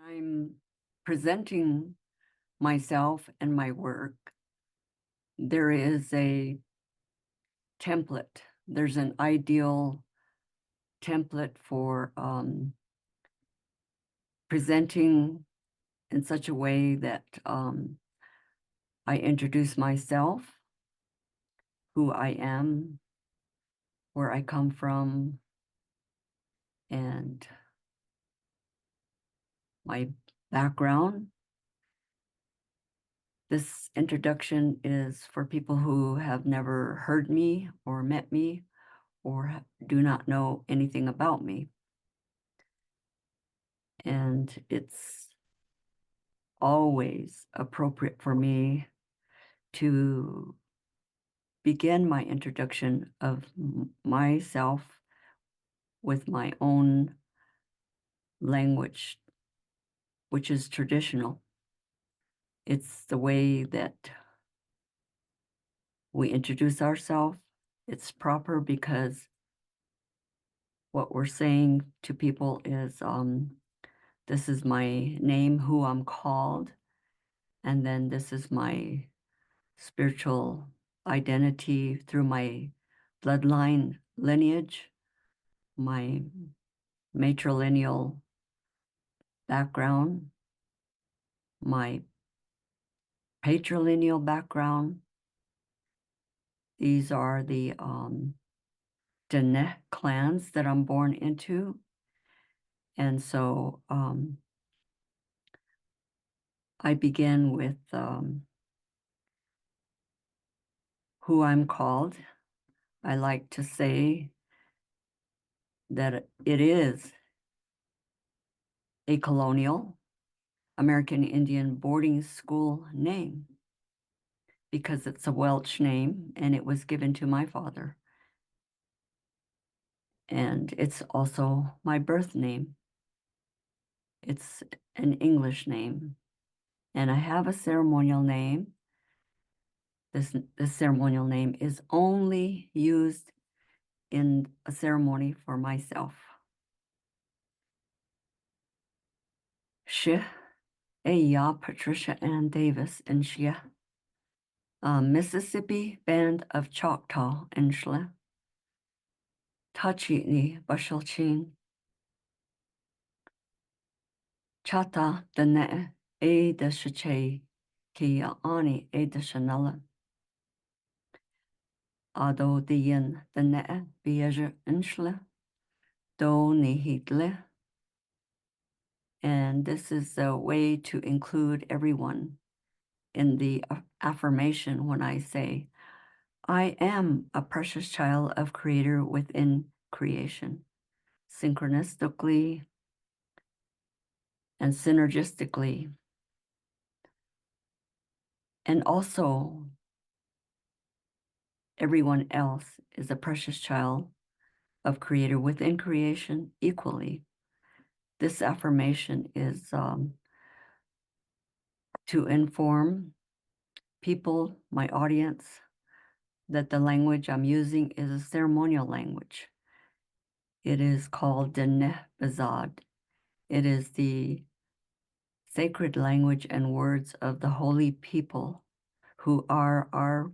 I'm presenting myself and my work, there is a template. There's an ideal template for presenting in such a way that I introduce myself, who I am, where I come from, and my background. This introduction is for people who have never heard me or met me or do not know anything about me. And it's always appropriate for me to begin my introduction of myself with my own language, which is traditional. It's the way that we introduce ourselves. It's proper because what we're saying to people is, this is my name, who I'm called, and then this is my spiritual identity through my bloodline lineage, my matrilineal background, my patrilineal background. These are the Dene clans that I'm born into. And so I begin with who I'm called. I like to say that it is a colonial American Indian boarding school name because it's a Welsh name and it was given to my father. And it's also my birth name. It's an English name. And I have a ceremonial name. This ceremonial name is only used in a ceremony for myself. She Aya Patricia Anne Davis and She, Mississippi Band of Choctaw and Shle, Tachitni Bashalchin, Chata Dane A de Shache, Kia Ani A de Chanela, Ado Dian Dane Beja Inshle, Do Nihidle. And this is a way to include everyone in the affirmation when I say, I am a precious child of Creator within creation, synchronistically and synergistically. And also, everyone else is a precious child of Creator within creation equally. This affirmation is to inform people, my audience, that the language I'm using is a ceremonial language. It is called Dene Bazad. It is the sacred language and words of the holy people who are our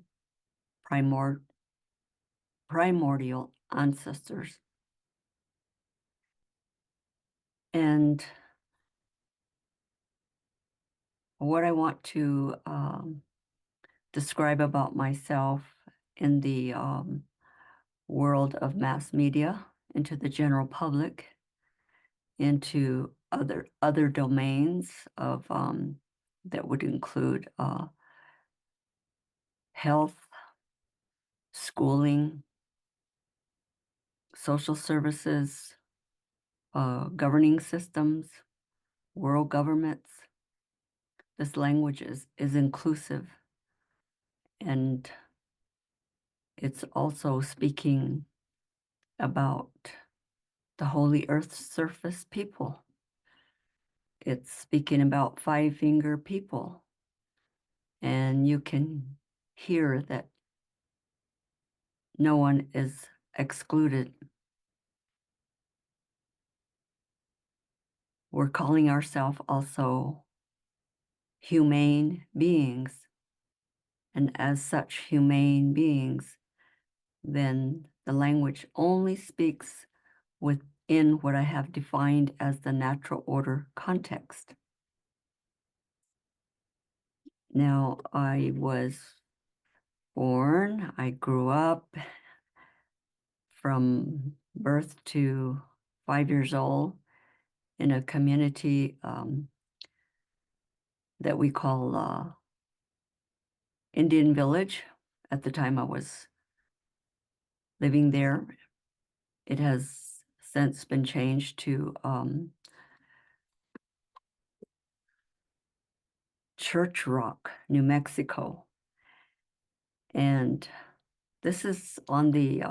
primordial ancestors. And what I want to describe about myself in the world of mass media, into the general public, into other domains of that would include health, schooling, social services, governing systems, world governments. This language is inclusive, and it's also speaking about the holy earth's surface people. It's speaking about five-finger people, and you can hear that no one is excluded. we're calling ourselves also humane beings. And as such humane beings, then the language only speaks within what I have defined as the natural order context. Now, I was born, I grew up from birth to 5 years old in a community that we call Indian Village. At the time I was living there, it has since been changed to Church Rock, New Mexico. And this is on the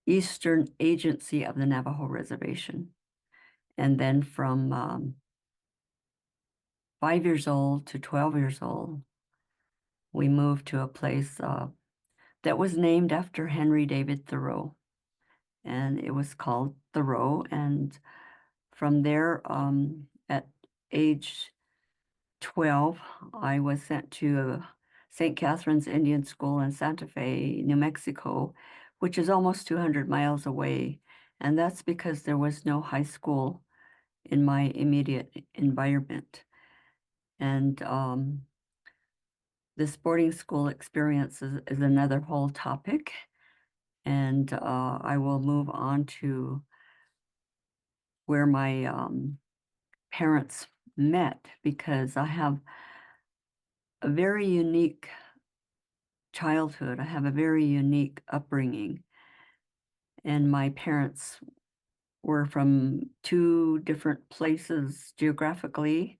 Eastern Agency of the Navajo Reservation. And then from 5 years old to 12 years old, we moved to a place that was named after Henry David Thoreau. And it was called Thoreau. And from there, at age 12, I was sent to St. Catherine's Indian School in Santa Fe, New Mexico, which is almost 200 miles away. And that's because there was no high school in my immediate environment. And this boarding school experience is another whole topic. And I will move on to where my parents met, because I have a very unique childhood. I have a very unique upbringing. And my parents were from two different places geographically.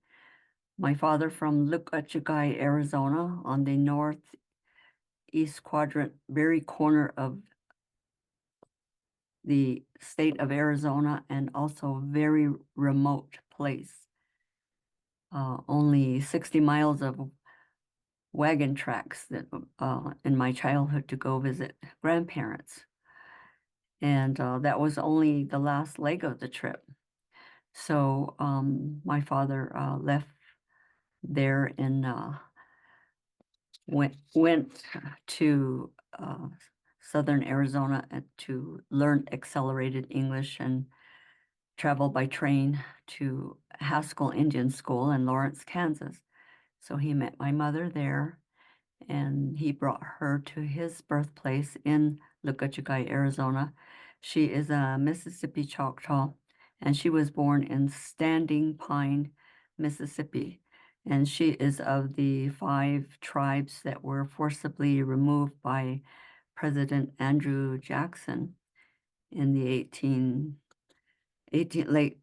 My father from Lukachikai, Arizona, on the northeast quadrant, very corner of the state of Arizona, and also a very remote place. Only 60 miles of wagon tracks that in my childhood to go visit grandparents. And that was only the last leg of the trip. So my father left there and went to southern Arizona to learn accelerated English and travel by train to Haskell Indian School in Lawrence, Kansas. So he met my mother there, and he brought her to his birthplace in Lukachikai, Arizona. She is a Mississippi Choctaw, and she was born in Standing Pine, Mississippi. And she is of the 5 tribes that were forcibly removed by President Andrew Jackson in the late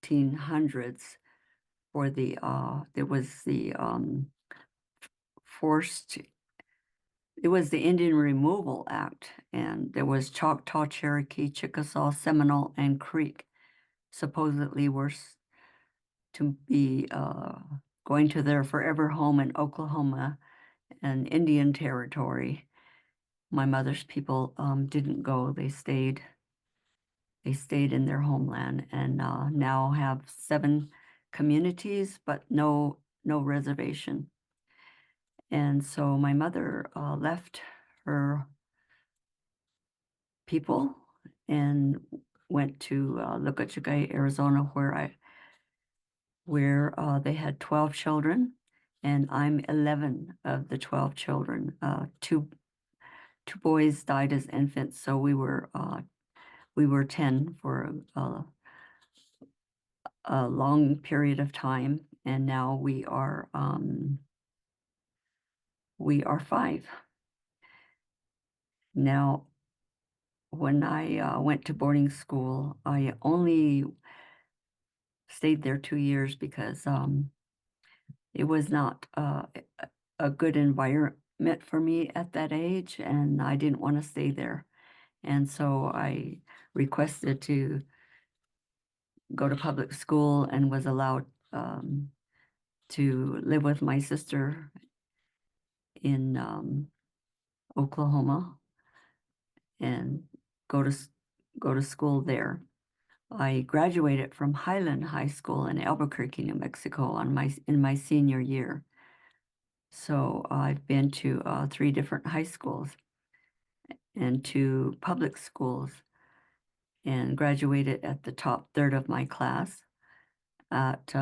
1800s for the there was the forced it was the Indian Removal Act, and there was Choctaw, Cherokee, Chickasaw, Seminole, and Creek supposedly were to be going to their forever home in Oklahoma and Indian Territory. My mother's people didn't go; they stayed. They stayed in their homeland, and now have 7 communities, but no reservation. And so my mother left her people and went to Lukachikai, Arizona, where they had 12 children, and I'm 11 of the 12 children. Two boys died as infants, so we were 10 for a long period of time, and now we are 5. Now, when I went to boarding school, I only stayed there 2 years because it was not a good environment for me at that age, and I didn't want to stay there. And so I requested to go to public school and was allowed to live with my sister in Oklahoma and go to school there. I graduated from Highland High School in Albuquerque, New Mexico in my senior year. So I've been to 3 different high schools and 2 public schools and graduated at the top third of my class at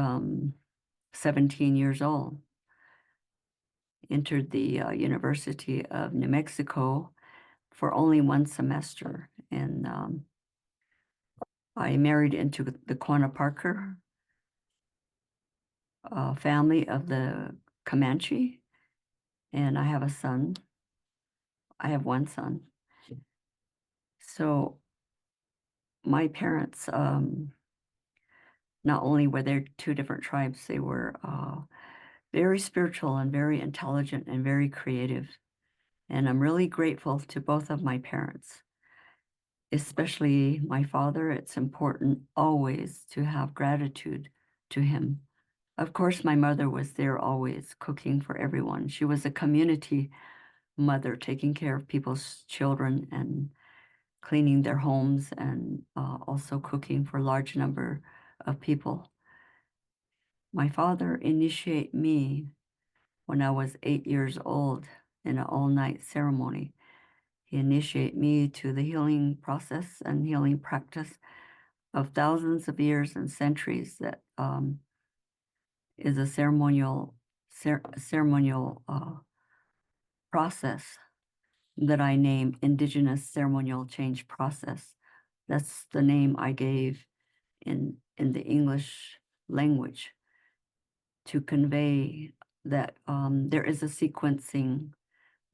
17 years old. Entered the University of New Mexico for only 1 semester. And I married into the Quanah Parker family of the Comanche, and I have a son. I have 1 son. So my parents, not only were there 2 different tribes, they were very spiritual and very intelligent and very creative. And I'm really grateful to both of my parents, especially my father. It's important always to have gratitude to him. Of course, my mother was there always cooking for everyone. She was a community mother, taking care of people's children and cleaning their homes and also cooking for a large number of people. My father initiated me when I was 8 years old in an all-night ceremony. He initiated me to the healing process and healing practice of thousands of years and centuries that is a ceremonial process that I name Indigenous Ceremonial Change Process. That's the name I gave in the English language to convey that there is a sequencing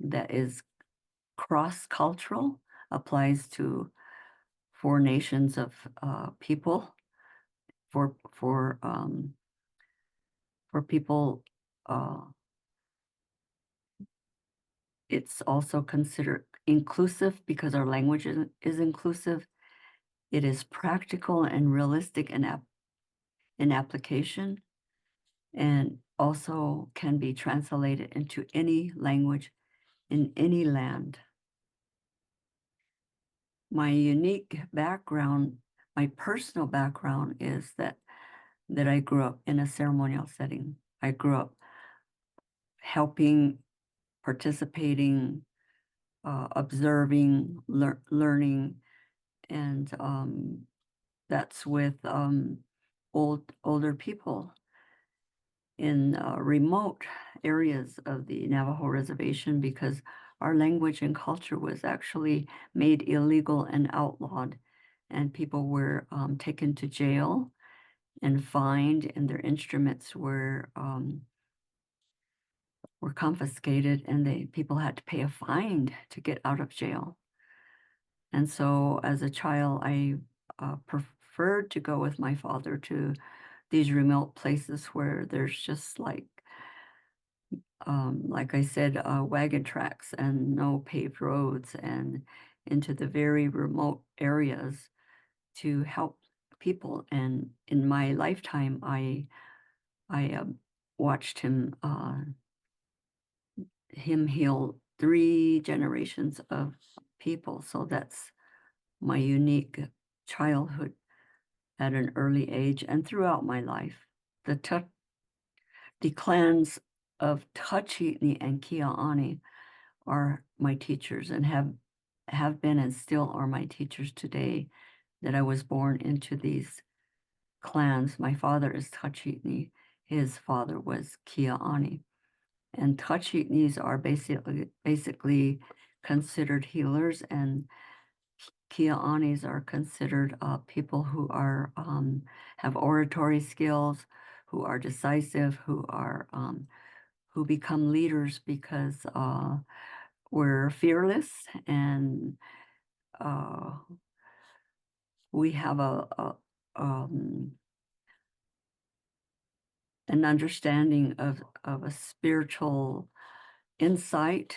that is cross-cultural, applies to 4 nations of people, for people. It's also considered inclusive because our language is inclusive. It is practical and realistic in application, and also can be translated into any language in any land. My unique background, my personal background, is that I grew up in a ceremonial setting. I grew up helping, participating, observing, learning, and that's with older people in remote areas of the Navajo reservation, because our language and culture was actually made illegal and outlawed, and people were taken to jail and fined, and their instruments were confiscated, and people had to pay a fine to get out of jail. And so as a child, I preferred to go with my father to these remote places where there's just like I said, wagon tracks and no paved roads, and into the very remote areas to help people. And in my lifetime, I watched him heal 3 generations of people. So that's my unique childhood at an early age and throughout my life. The clans of Tachitni and Kia'ani are my teachers, and have been and still are my teachers today, that I was born into these clans. My father is Tachitni. His father was Kia'ani. And Tachitnis are basically considered healers, and Kia'anis are considered people who are have oratory skills, who are decisive, who become leaders because we're fearless, and we have an understanding of a spiritual insight.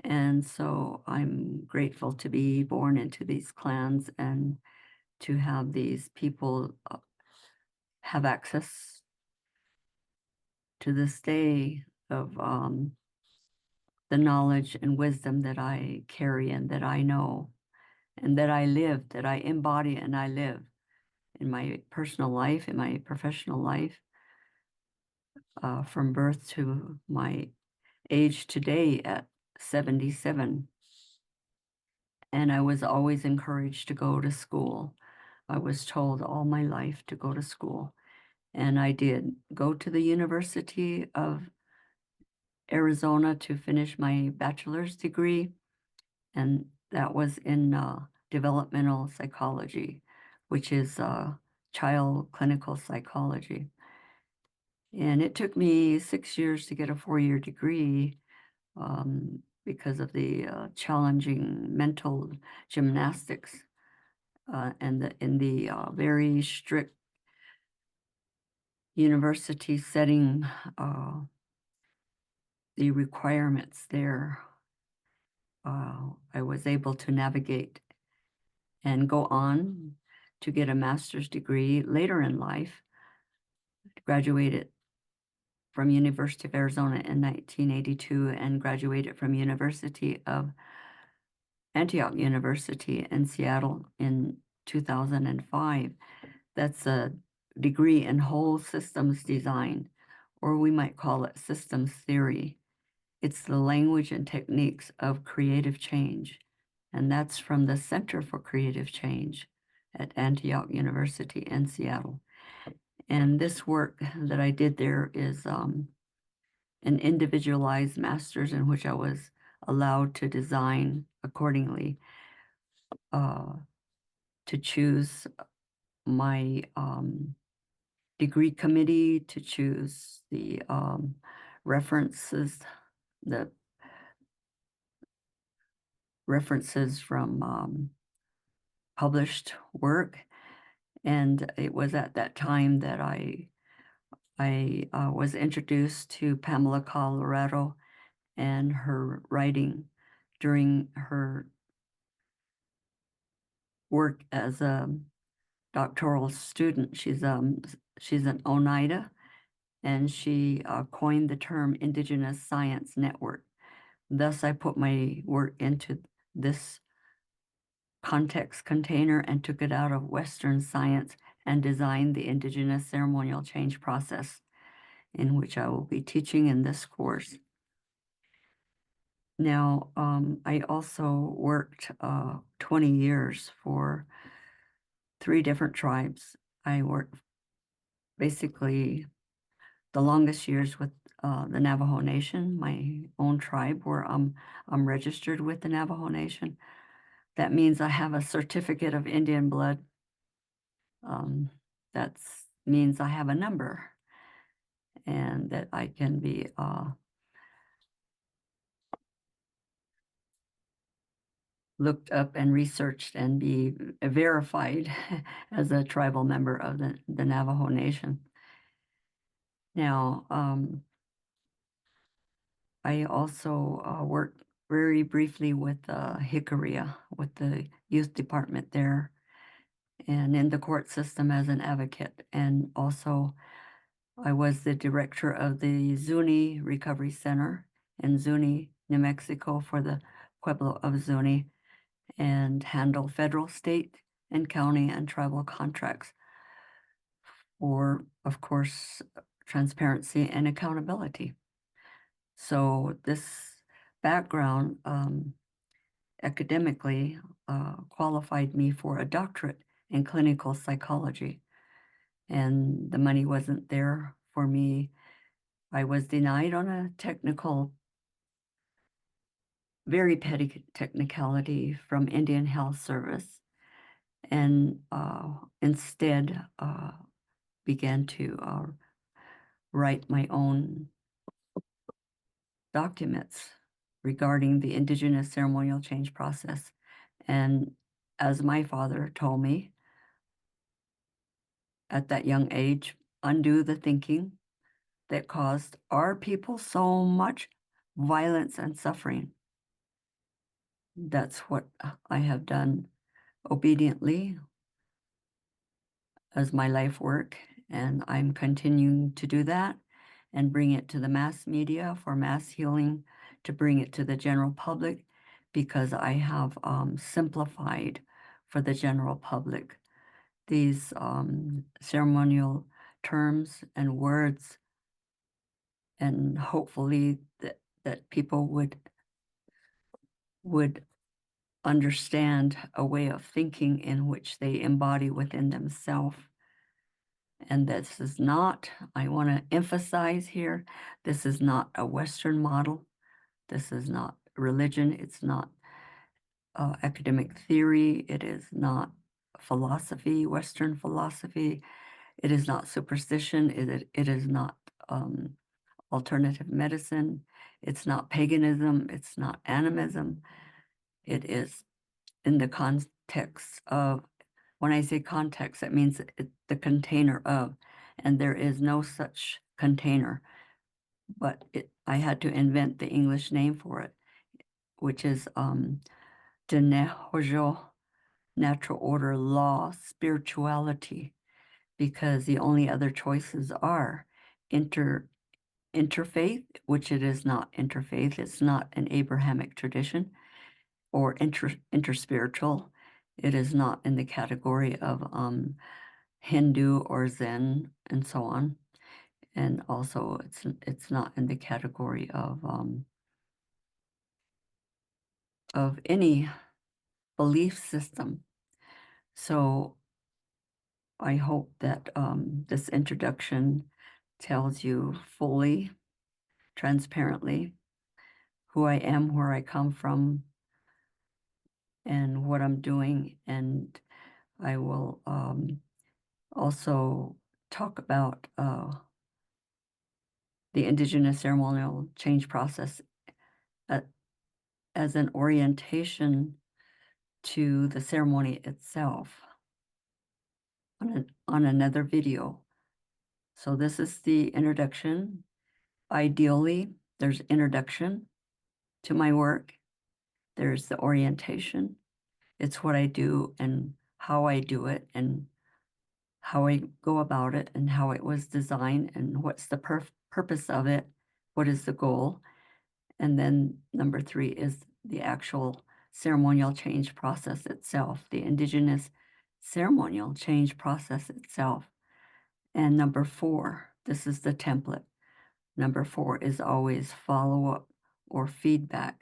And so I'm grateful to be born into these clans and to have these people have access to this day of the knowledge and wisdom that I carry and that I know and that I live, that I embody and I live. in my personal life, in my professional life, from birth to my age today at 77. And I was always encouraged to go to school. I was told all my life to go to school. And I did go to the University of Arizona to finish my bachelor's degree. And that was in developmental psychology, which is child clinical psychology. And it took me 6 years to get a 4-year degree because of the challenging mental gymnastics and in the very strict university setting, the requirements there. I was able to navigate and go on to get a master's degree later in life. Graduated from University of Arizona in 1982 and graduated from University of Antioch University in Seattle in 2005. That's a degree in whole systems design, or we might call it systems theory. It's the language and techniques of creative change, and that's from the Center for Creative Change at Antioch University in Seattle. And this work that I did there is an individualized master's in which I was allowed to design accordingly, to choose my degree committee, to choose the references, the references from published work. And it was at that time that I was introduced to Pamela Colorado and her writing during her work as a doctoral student. She's an Oneida, and she coined the term Indigenous Science Network. Thus, I put my work into this context container and took it out of Western science and designed the Indigenous ceremonial change process, in which I will be teaching in this course. Now, I also worked 20 years for 3 different tribes. I worked basically the longest years with the Navajo Nation, my own tribe, where I'm registered with the Navajo Nation. That means I have a certificate of Indian blood. That means I have a number and that I can be looked up and researched and be verified as a tribal member of the Navajo Nation. Now, I also worked very briefly with Hickory, with the youth department there, and in the court system as an advocate. And also, I was the director of the Zuni Recovery Center in Zuni, New Mexico, for the Pueblo of Zuni, and handle federal, state, and county and tribal contracts for, of course, transparency and accountability. So this background academically qualified me for a doctorate in clinical psychology, and the money wasn't there for me. I was denied on a very petty technicality from Indian Health Service, and instead began to write my own documents regarding the Indigenous ceremonial change process. And as my father told me at that young age, undo the thinking that caused our people so much violence and suffering. That's what I have done obediently as my life work, and I'm continuing to do that and bring it to the mass media for mass healing, to bring it to the general public, because I have simplified for the general public these ceremonial terms and words, and hopefully that people would understand a way of thinking in which they embody within themselves. And this is not, I want to emphasize here, this is not a Western model. This is not religion. It's not academic theory. It is not philosophy, Western philosophy. It is not superstition. It is not alternative medicine. It's not paganism. It's not animism. It is in the context of, when I say context, that means the container of, and there is no such container, but I had to invent the English name for it, which is Dene Hojo, natural order, law, spirituality, because the only other choices are interfaith, which it is not interfaith. It's not an Abrahamic tradition, or interspiritual. It is not in the category of Hindu or Zen and so on. And also it's not in the category of any belief system. So I hope that this introduction tells you fully, transparently, who I am, where I come from, and what I'm doing. And I will also talk about the Indigenous ceremonial change process as an orientation to the ceremony itself on another video. So this is the introduction. Ideally, there's introduction to my work. There's the orientation. It's what I do and how I do it and how I go about it and how it was designed and what's the purpose of it, what is the goal. And then number 3 is the actual ceremonial change process itself, the Indigenous ceremonial change process itself. And number 4, this is the template. Number 4 is always follow-up or feedback.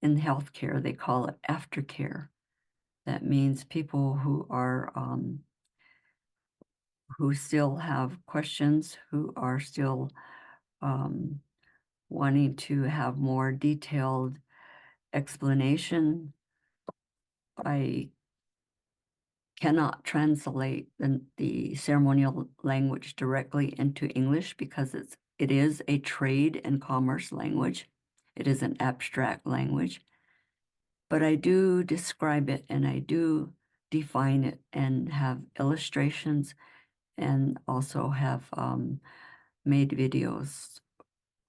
In healthcare, they call it aftercare. That means people who are who still have questions, who are still wanting to have more detailed explanation. I cannot translate the ceremonial language directly into English because it is a trade and commerce language. It is an abstract language. But I do describe it and I do define it and have illustrations and also have made videos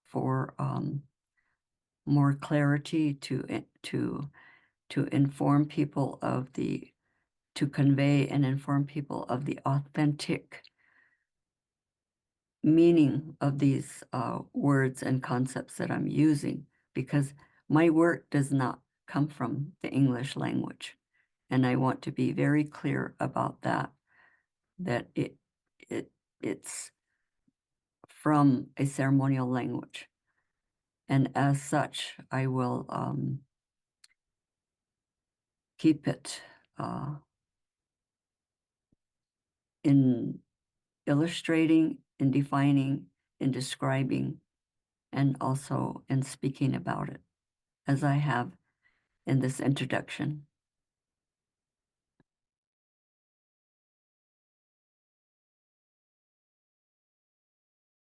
for more clarity to inform people of to convey and inform people of the authentic meaning of these words and concepts that I'm using, because my work does not come from the English language. And I want to be very clear about that it's from a ceremonial language. And as such, I will keep it in illustrating, in defining, in describing, and also in speaking about it, as I have in this introduction.